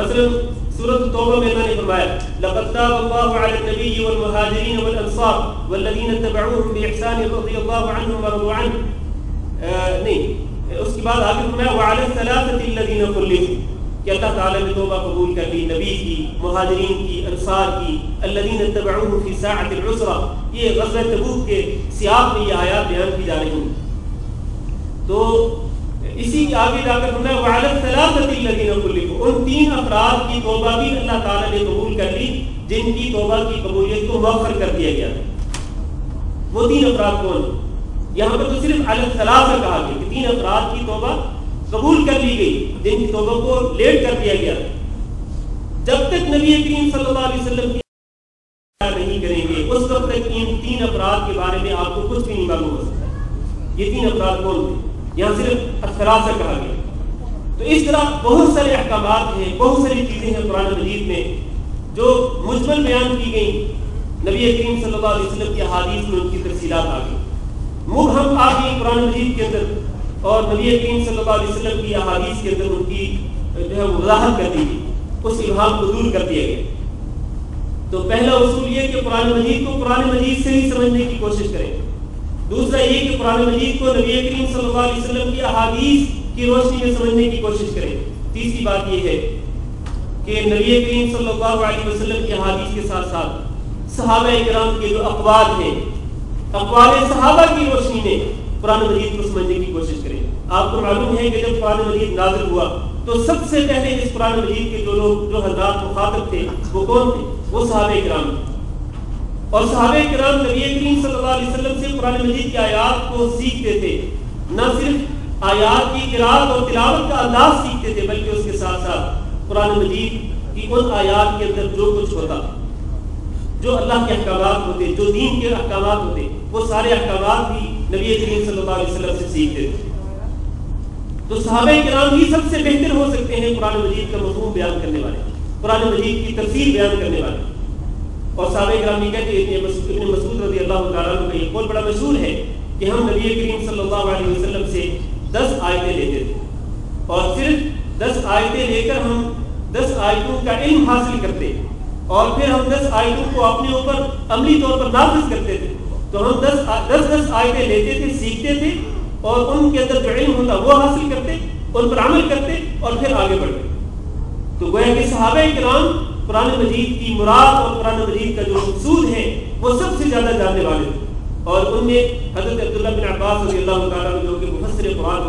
مثلا سورۃ التوبہ میں اللہ نے فرمایا لقد تاب اللہ علی النبی والمہاجرین والانصار والذین اتبعوهم بإحسان رضی اللہ عنہم ورضوا عنہ، نہیں اس کے بعد آگے فرمایا وعلی الثلاثة الذین خلفوا، کہ اللہ تعالیٰ نے توبہ قبول کر لی نبی کی، مہاجرین کی، انصار کی، الذین اتبعوه فی ساعۃ العسرہ، یہ غزوہ تبوک کے سیاق میں یہ آیات بیان کی جا رہی ہیں۔ تو اسی کے آگے جا کر فرمایا وعلی الثلاثة الذین خلفوا، ان 3 افراد کی توبہ بھی اللہ تعالیٰ نے قبول کر لی جن کی توبہ کی قبولیت کو مؤخر کر دیا گیا تھا۔ وہ 3 افراد کون؟ یہاں پر تو صرف علی الثلاثہ کہا گیا کہ 3 افراد کی توبہ قبول کر لی گئی جن کی توبہ کو لیٹ کر دیا گیا تھا۔ جب تک نبی کریم صلی اللہ علیہ وسلم کی نہیں کریں گے اس وقت تک ان 3 افراد کے بارے میں آپ کو کچھ بھی نہیں معلوم ہو سکتا یہ 3 افراد کون تھے، یہاں صرف الثلاثہ کہا گیا۔ تو اس طرح بہت سارے احکامات ہیں، بہت ساری چیزیں ہیں قرآن مجید میں جو مجمل بیان کی گئی، نبی کریم صلی اللہ علیہ وسلم کی احادیث میں ان کی تفصیلات آ گئی، مبہم آ گئی قرآن مجید کے اندر، اور نبی کریم صلی اللہ علیہ وسلم کی احادیث کے اندر ان کی جو ہے وضاحت کر دی گئی، اس ابہام کو دور کر دیا گیا۔ تو پہلا اصول یہ کہ قرآن مجید کو قرآن مجید سے ہی سمجھنے کی کوشش کریں، دوسرا یہ کہ قرآن مجید کو نبی کریم صلی اللہ علیہ وسلم کی احادیث کی روشنی میں سمجھنے کی کوشش کریں، تیسری بات یہ ہے کہ نبی کریم صلی اللہ علیہ وسلم کی احادیث کے ساتھ ساتھ صحابہ کرام کے جو اقوال ہیں، اقوال صحابہ کی روشنی میں قرآن مجید کو سمجھنے کی کوشش کریں۔ آپ کو معلوم ہے کہ جب قرآن مجید نازل ہوا تو سب سے پہلے اس قرآن مجید کے جو لوگ جو حضرات مخاطب تھے وہ کون تھے؟ وہ صحابہ کرام تھے، اور صحابہ کرام نبی کریم صلی اللہ علیہ وسلم سے قرآن مجید کی آیات کو سیکھتے تھے، نہ صرف آیات کی قراءت اور تلاوت کا انداز سیکھتے تھے بلکہ اس کے ساتھ ساتھ قرآن مجید کی ان آیات کے اندر جو کچھ ہوتا، جو اللہ کے احکامات ہوتے، جو دین کے احکامات ہوتے، وہ سارے احکامات بھی نبی کریم صلی اللہ علیہ وسلم سے سیکھتے تھے۔ تو صحابہ کرام ہی سب سے بہتر ہو سکتے ہیں قرآن مجید کا مفہوم بیان کرنے والے، قرآن مجید کی تفسیر بیان کرنے والے۔ اور صحابہ کرام یہ کہتے ہیں، ابن مسعود رضی اللہ تعالیٰ عنہ کا یہ قول بڑا مشہور ہے کہ ہم نبی کریم صلی اللہ علیہ وسلم سے 10 آیتیں لیتے تھے، اور صرف 10 آیتیں لے کر ہم 10 آیتوں کا علم حاصل کرتے، اور پھر ہم 10 آیتوں کو اپنے اوپر عملی طور پر نافذ کرتے تھے۔ تو ہم 10 آیتیں لیتے تھے، سیکھتے تھے، اور ان کے اندر جو علم ہوتا وہ حاصل کرتے، ان پر عمل کرتے، اور پھر آگے بڑھتے۔ تو گویا کہ صحابہ کرام قرآن مجید کی مراد اور قرآن مجید کا جو مقصود ہے وہ سب سے زیادہ جاننے والے تھے، اور ان میں حضرت عبداللہ بن عباس رضی اللہ تعالیٰ عنہ جو کہ مفسر قرآن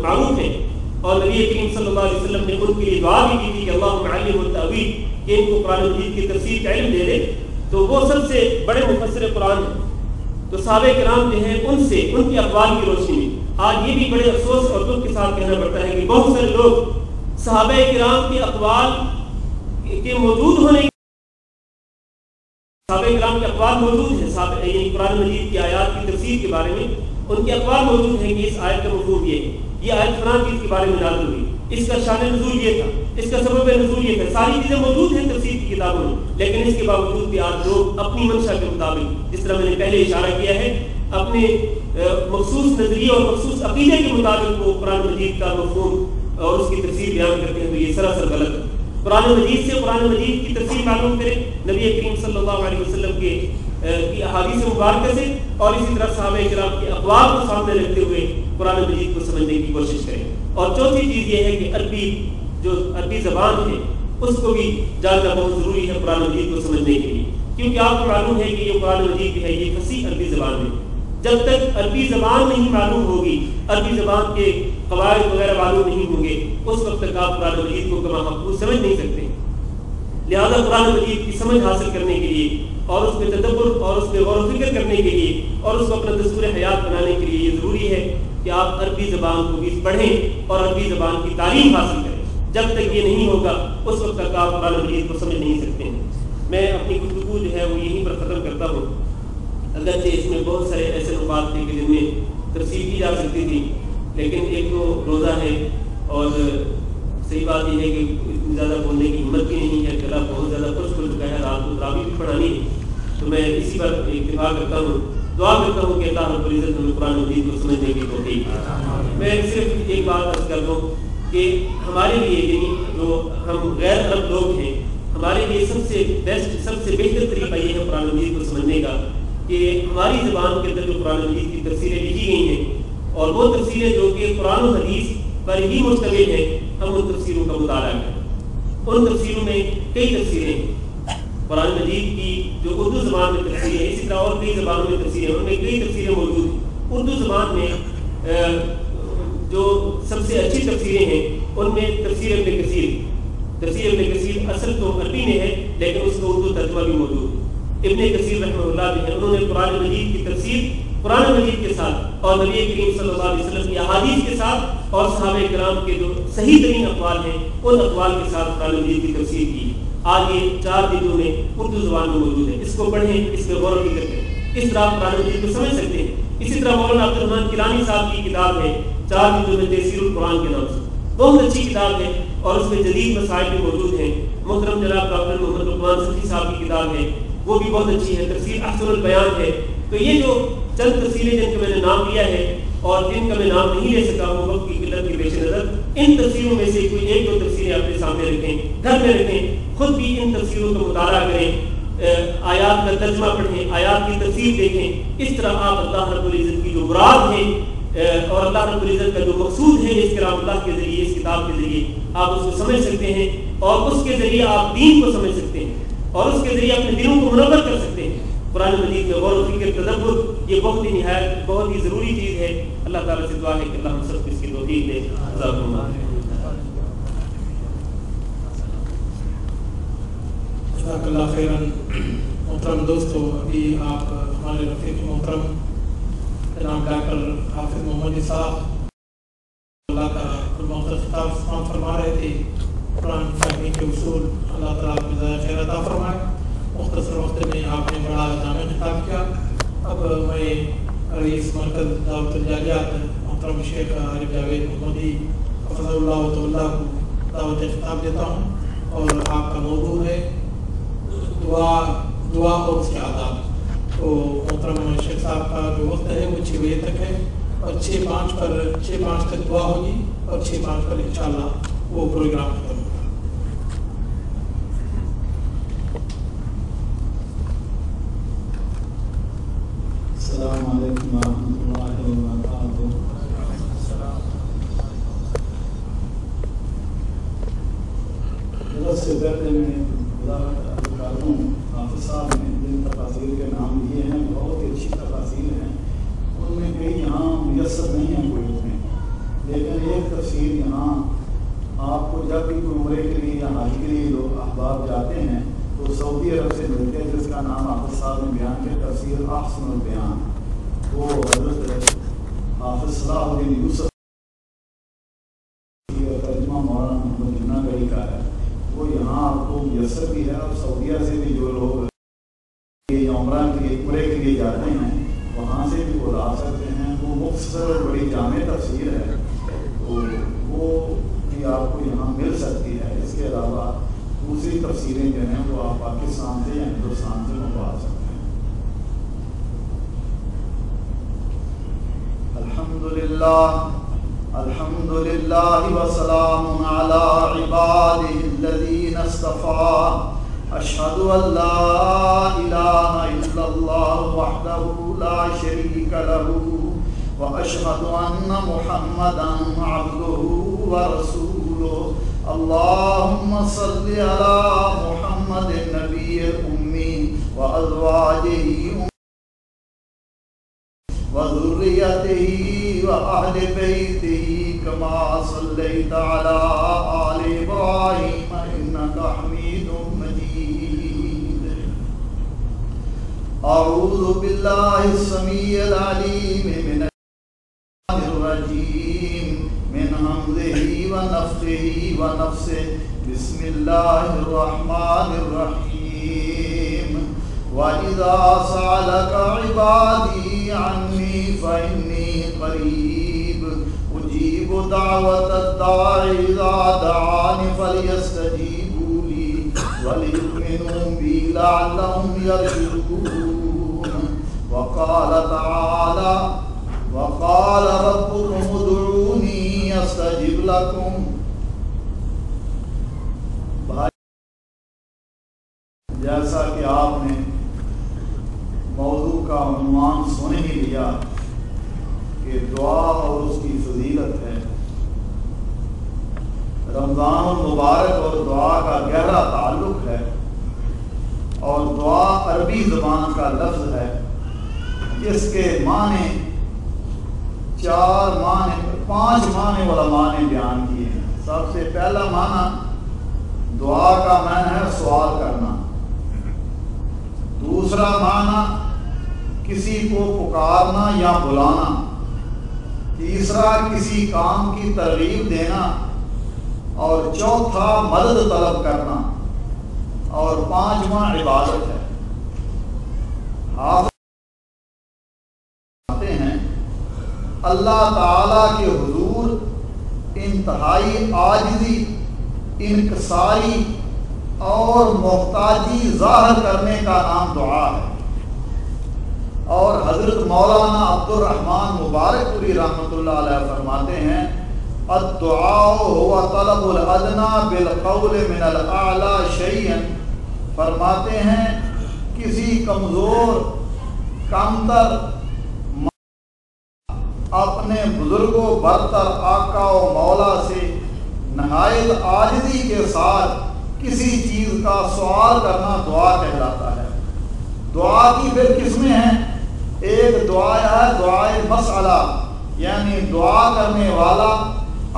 معروف ہیں، اور نبی کریم صلی اللہ علیہ وسلم نے ان کے لیے دعا بھی کی تھی کہ اللہم علمہ التأویل، کہ ان کو قرآن مجید کی تفسیر کا علم دے دے، تو وہ سب سے بڑے مفسر قرآن ہیں۔ تو صحابہ کرام جو ہیں ان سے ان کے اقوال کی روشنی میں آج یہ بھی بڑے افسوس اور دکھ کے ساتھ کہنا پڑتا ہے کہ بہت سارے لوگ صحابہ کرام کے اقوال کے موجود ہونے، صحابہ کرام کے اقوال موجود ہیں، یعنی قرآن مجید کی آیات کی تفسیر کے بارے میں ان کے اقوال موجود ہیں کہ اس آیت کا مفہوم یہ ہے، یہ آیت فلاں چیز کے بارے میں نازل ہوئی، اس کا شان نزول یہ تھا، اس کا سبب نزول یہ تھا، ساری چیزیں موجود ہیں تفسیر کی کتابوں میں، لیکن اس کے باوجود بھی آج لوگ اپنی منشا کے مطابق، جس طرح میں نے پہلے اشارہ کیا ہے، اپنے مخصوص نظریے اور مخصوص عقیدے کے مطابق وہ قرآن مجید کا مفہوم اور اس کی تفسیر بیان کرتے ہیں، تو یہ سراسر غلط ہے۔ قرآن مجید سے قرآن مجید کی تفسیر معلوم کریں نبی کریم صلی اللہ علیہ وسلم کی احادیث مبارکہ سے، اور اسی طرح صحابہ کرام کے اقوال کو سامنے رکھتے ہوئے قرآن مجید کو سمجھنے کی کوشش کریں۔ اور چوتھی چیز یہ ہے کہ عربی زبان ہے اس کو بھی جاننا بہت ضروری ہے قرآن مجید کو سمجھنے کے لیے، کیونکہ آپ کو معلوم ہے کہ یہ قرآن مجید ہے یہ فصیح عربی زبان ہے۔ جب تک عربی زبان نہیں معلوم ہوگی، عربی زبان کے قواعد وغیرہ معلوم نہیں ہوں گے، اس وقت تک آپ قرآن مجید کو کما حقوق سمجھ نہیں سکتے۔ لہذا قرآن مجید کی سمجھ حاصل کرنے کے لیے اور اس میں تدبر اور اس میں غور و فکر کرنے کے لیے اور اس کو اپنا دستور حیات بنانے کے لیے یہ ضروری ہے کہ آپ عربی زبان کو بھی پڑھیں اور عربی زبان کی تعلیم حاصل کریں۔ جب تک یہ نہیں ہوگا اس وقت تک آپ قرآن مجید کو سمجھ نہیں سکتے ہیں۔ میں اپنی گفتگو جو ہے وہ یہیں پر ختم کرتا ہوں، اگرچہ اس میں بہت سارے ایسے نقاط تھے کہ جن میں تفصیل کی جا سکتی تھی، لیکن ایک تو روزہ ہے اور صحیح بات یہ ہے کہ اتنی زیادہ بولنے کی ہمت بھی نہیں ہے، گلا بہت زیادہ خشک ہو چکا ہے، رات کو تراویح بھی پڑھانی ہے، تو میں اسی پر اتفاق کرتا ہوں، دعا کرتا ہوں کہ اللہ رب العزت ہمیں قرآن مجید کو سمجھنے کی توفیق۔ میں صرف ایک بات عرض کر دوں کہ ہمارے لیے یعنی جو ہم غیر عرب لوگ ہیں ہمارے لیے سب سے بیسٹ سب سے بہتر طریقہ یہ ہے قرآن مجید کو سمجھنے کا کہ ہماری زبان کے اندر جو قرآن مجید کی تفسیریں لکھی گئی ہیں اور وہ تفسیریں جو کہ قرآن و حدیث پر ہی مشتمل ہیں ہم ان تفسیروں کا مطالعہ کریں۔ ان تفسیروں میں کئی تفسیریں ہیں، قرآن مجید کی جو اردو زبان میں تفسیریں ہیں، اسی طرح اور کئی زبانوں میں تفسیریں ہیں، ان میں کئی تفسیریں موجود ہیں۔ اردو زبان میں جو سب سے اچھی تفسیریں ہیں ان میں تفسیر ابن کثیر اصل تو عربی میں ہے لیکن اس کا اردو ترجمہ بھی موجود ہے۔ ابن کثیر رحمہ اللہ جو ہے انہوں نے قرآن مجید کی تفسیر قرآن مجید کے ساتھ اور نبی کریم صلی اللہ علیہ وسلم کی احادیث کے ساتھ اور صحابہ کرام کے جو صحیح ترین اقوال ہیں ان اقوال کے ساتھ قرآن مجید کی تفسیر کی۔ آج یہ 4 جلدوں میں اردو زبان میں موجود ہے، اس کو پڑھیں، اس پہ غور و فکر کریں، اس طرح قرآن مجید کو سمجھ سکتے ہیں۔ اسی طرح مولانا عبد الرحمن کیلانی صاحب کی کتاب ہے 4 جلدوں میں تفسیر القرآن کے نام سے، بہت اچھی کتاب ہے اور اس میں جدید مسائل بھی موجود ہیں۔ محترم جناب ڈاکٹر محمد لقمان صفی صاحب کی کتاب ہے وہ بھی بہت اچھی ہے، تفسیر احسن البیان ہے۔ تو یہ جو چند تفسیریں جن کا میں نے نام لیا ہے اور جن کا میں نام نہیں لے سکا وہ وقت کی قلت کے پیش نظر، ان تفسیروں میں سے کوئی 1-2 تفسیریں اپنے سامنے رکھیں، گھر میں رکھیں، خود بھی ان تفسیروں کا مطالعہ کریں، آیات کا ترجمہ پڑھیں، آیات کی تفسیر دیکھیں۔ اس طرح آپ اللہ رب العزت کی جو مراد ہے اور اللہ رب العزت کا جو مقصود ہے اس کلام اللہ کے ذریعے، اس کتاب کے ذریعے آپ اس کو سمجھ سکتے ہیں اور اس کے ذریعے آپ دین کو سمجھ سکتے ہیں اور اس کے ذریعے اپنے دلوں کو منور کر سکتے ہیں۔ قرآن مجید میں غور و فکر، تدبر یہ بہت ہی نہایت بہت ہی ضروری چیز ہے۔ اللہ تعالیٰ سے دعا ہے کہ اللہ ہم سب کو اس کی توفیق دے۔ جزاکم اللہ خیر۔ جزاک اللہ خیراً۔ محترم دوستو، ابھی آپ ہمارے رفیق محترم جناب ڈاکٹر حافظ محمد صاحب اللہ کا خطاب فرما رہے تھے۔ قرآن فہمی کے اصول، اللہ تعالیٰ آپ کو زیادہ خیر عطا فرمائے۔ مختصر وقت میں آپ نے بڑا جامع خطاب کیا۔ اب میں رئیس مرکز دعوت الجالیات محترم شیخ عارف جاوید محمدی حفظہ اللہ تعالیٰ کو دعوت خطاب دیتا ہوں اور آپ کا موضوع ہے دعا اور اس کے آداب۔ تو محترم شیخ صاحب کا جو وقت ہے وہ 6 بجے تک ہے اور 6:05 تک دعا ہوگی اور 6:05 پر انشاءاللہ وہ پروگرام ختم ہوگا۔ السلام علیکم ورحمۃ اللہ وبرکاتہ۔ درس سے پہلے میں وضاحت کرتا ہوں، حافظ صاحب نے جن تفاسیر کے نام لیے ہیں بہت ہی اچھی تفاسیر ہیں، ان میں کئی یہاں میسر نہیں ہیں کوئی اس میں، لیکن ایک تفسیر یہاں آپ کو جب بھی کوئی عمرے کے لیے یا حج کے لیے لوگ احباب جاتے ہیں تو سعودی عرب سے ملتے ہیں، جس کا نام حافظ صاحب نے بیان کیا، تفسیر احسن البیان۔ وہ حضرت حافظ صلاح الدین یوسف ترجمہ مولانا محمد جناگڑی کا ہے، وہ یہاں آپ کو میسر بھی ہے اور سعودیہ سے بھی جو لوگ عمرہ کے لیے عمرے کے لیے جاتے ہیں وہاں سے بھی وہ لا سکتے ہیں۔ وہ مختصر اور بڑی جامع تفسیر ہے، تو وہ بھی آپ کو یہاں مل سکتی ہے۔ اس کے علاوہ دوسری تفسیریں جو ہیں وہ آپ پاکستان سے یا ہندوستان سے منگوا سکتے ہیں۔ الحمدللہ وسلام علی عبادہ الذین اصطفى، اشہد ان لا الہ الا اللہ وحدہ لا شریک لہ واشہد ان محمدا عبدہ ورسولہ۔ اللہم صل علی محمد النبی الأمی وازواجہ وذریتہ وأہل بیتہ کما صلیت علی آل ابراہیم انک حمید مجید۔ اعوذ باللہ السمیع العلیم من الشیطان الرجیم من حمزہ ونفخہ ونفثہ، بسم اللہ الرحمن الرحیم۔ وَإِذَا سَأَلَكَ عِبَادِي عَنِّي فَإِنِّي قَرِيبٌ أُجِيبُ دَعْوَةَ الدَّاعِ إِذَا دَعَانِ فَلْيَسْتَجِيبُوا لِي وَلْيُؤْمِنُوا بِي لَعَلَّهُمْ يَرْشُدُونَ۔ وقال تعالى وقال ربكم ادعوني استجب لكم کا عنوان سن ہی لیا کہ دعا اور اس کی فضیلت ہے۔ رمضان المبارک اور دعا کا گہرا تعلق ہے، اور دعا عربی زبان کا لفظ ہے جس کے معنی 5 معنی علماء نے بیان کیے ہیں۔ سب سے پہلا معنی دعا کا معنی ہے سوال کرنا، دوسرا معنی کسی کو پکارنا یا بلانا، تیسرا کسی کام کی ترغیب دینا، اور چوتھا مدد طلب کرنا، اور 5واں عبادت ہے۔ آتے ہیں اللہ تعالیٰ کے حضور انتہائی عاجزی، انکساری اور محتاجی ظاہر کرنے کا نام دعا ہے۔ اور حضرت مولانا عبد الرحمن مبارک پوری رحمۃ اللہ علیہ فرماتے ہیں الدعاء هو طلب الادنى بالقول من الاعلى شيئا، فرماتے ہیں کسی کمزور کمتر اپنے بزرگوں برتر آقا و مولا سے نہایت عاجزی کے ساتھ کسی چیز کا سوال کرنا دعا کہلاتا ہے۔ دعا کی پھر قسمیں ہیں، ایک دعا ہے دعائے مسئلہ، یعنی دعا کرنے والا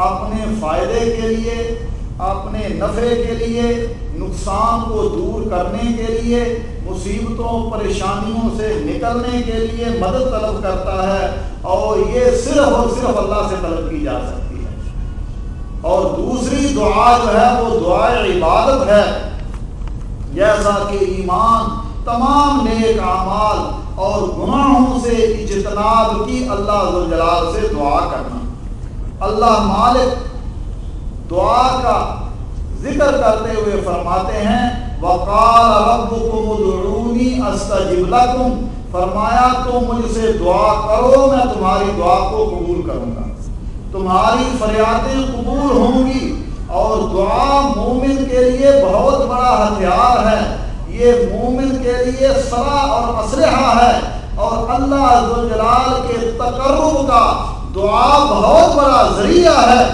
اپنے فائدے کے لیے، اپنے نفع کے لیے، نقصان کو دور کرنے کے لیے، مصیبتوں پریشانیوں سے نکلنے کے لیے مدد طلب کرتا ہے، اور یہ صرف اور صرف اللہ سے طلب کی جا سکتی ہے۔ اور دوسری دعا جو ہے وہ دعائے عبادت ہے، جیسا کہ ایمان، تمام نیک اعمال اور گناہوں سے اجتناب کی اللہ ذوالجلال سے دعا کرنا۔ اللہ مالک دعا کا ذکر کرتے ہوئے فرماتے ہیں وَقَالَ رَبُّكُمُ ادْعُونِي أَسْتَجِبْ لَكُمْ، فرمایا تم مجھ سے دعا کرو میں تمہاری دعا کو قبول کروں گا، تمہاری فریادیں قبول ہوں گی۔ اور دعا مومن کے لیے بہت بڑا ہتھیار ہے، یہ مومن کے لیے سلاح اور اسلحہ ہے، اور اللہ ذوالجلال کے تقرب کا دعا بہت بڑا ذریعہ ہے۔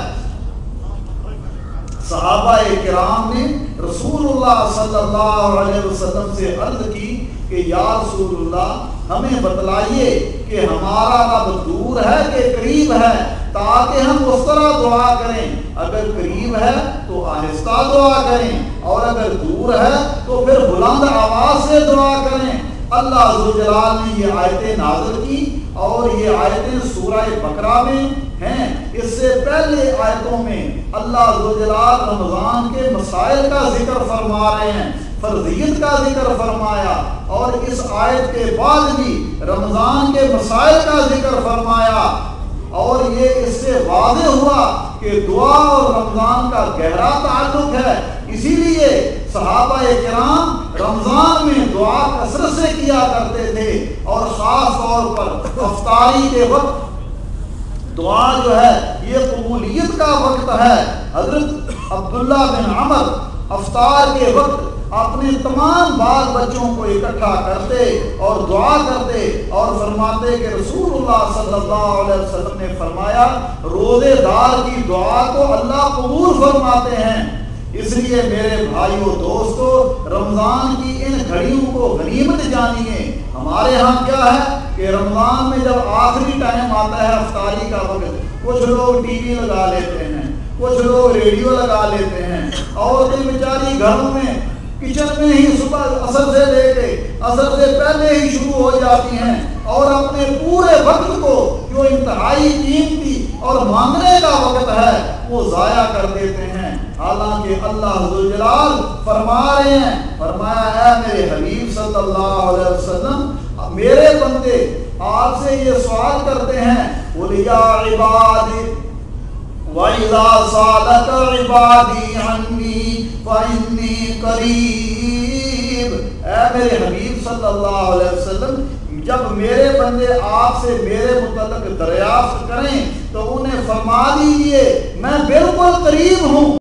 صحابہ کرام نے رسول اللہ صلی اللہ علیہ وسلم سے عرض کی کہ یا رسول اللہ ہمیں بتلائیے کہ ہمارا رب دور ہے کہ قریب ہے، تاکہ ہم اس طرح دعا کریں، اگر قریب ہے تو آہستہ دعا کریں، اور اگر دور ہے تو پھر بلند آواز سے دعا کریں۔ اللہ ذوالجلال نے یہ آیتیں نازل کی، اور یہ آیتیں سورہ بقرہ میں ہیں۔ اس سے پہلے آیتوں میں اللہ ذوالجلال رمضان کے مسائل کا ذکر فرما رہے ہیں، فرضیت کا ذکر فرمایا، اور اس آیت کے بعد بھی رمضان کے مسائل کا ذکر فرمایا، اور یہ اس سے واضح ہوا کہ دعا اور رمضان کا گہرا تعلق ہے۔ اسی لیے صحابہ کرام رمضان میں دعا کثرت سے کیا کرتے تھے، اور خاص طور پر افطاری کے وقت دعا جو ہے یہ قبولیت کا وقت ہے۔ حضرت عبداللہ بن عمر افطار کے وقت اپنے تمام بال بچوں کو اکٹھا کرتے اور دعا کرتے، اور فرماتے کہ رسول اللہ صلی اللہ علیہ وسلم نے فرمایا روزے دار کی دعا کو اللہ قبول فرماتے ہیں۔ اس لیے میرے بھائیوں دوستو، رمضان کی ان گھڑیوں کو غنیمت جانیے۔ ہمارے ہاں کیا ہے کہ رمضان میں جب آخری ٹائم آتا ہے افطاری کا وقت، کچھ لوگ ٹی وی لگا لیتے ہیں، کچھ لوگ ریڈیو لگا لیتے ہیں، عورتیں بیچاری گھروں میں کچن میں ہی صبح عصر سے لے کے عصر سے پہلے ہی شروع ہو جاتی ہیں، اور اپنے پورے وقت کو جو انتہائی قیمتی اور مانگنے کا وقت ہے وہ ضائع کر دیتے ہیں۔ حالانکہ اللہ ذوالجلال فرما رہے ہیں، فرمایا اے میرے حبیب صلی اللہ علیہ وسلم، میرے بندے آپ سے یہ سوال کرتے ہیں قُلْ يَا عِبَادِ وَإِذَا سَأَلَكَ عِبَادِي عَنِّي فَإِنِّي قَرِيبٌ، اے میرے حبیب صلی اللہ علیہ وسلم جب میرے بندے آپ سے میرے متعلق دریافت کریں تو انہیں فرما دیجئے میں بالکل قریب ہوں۔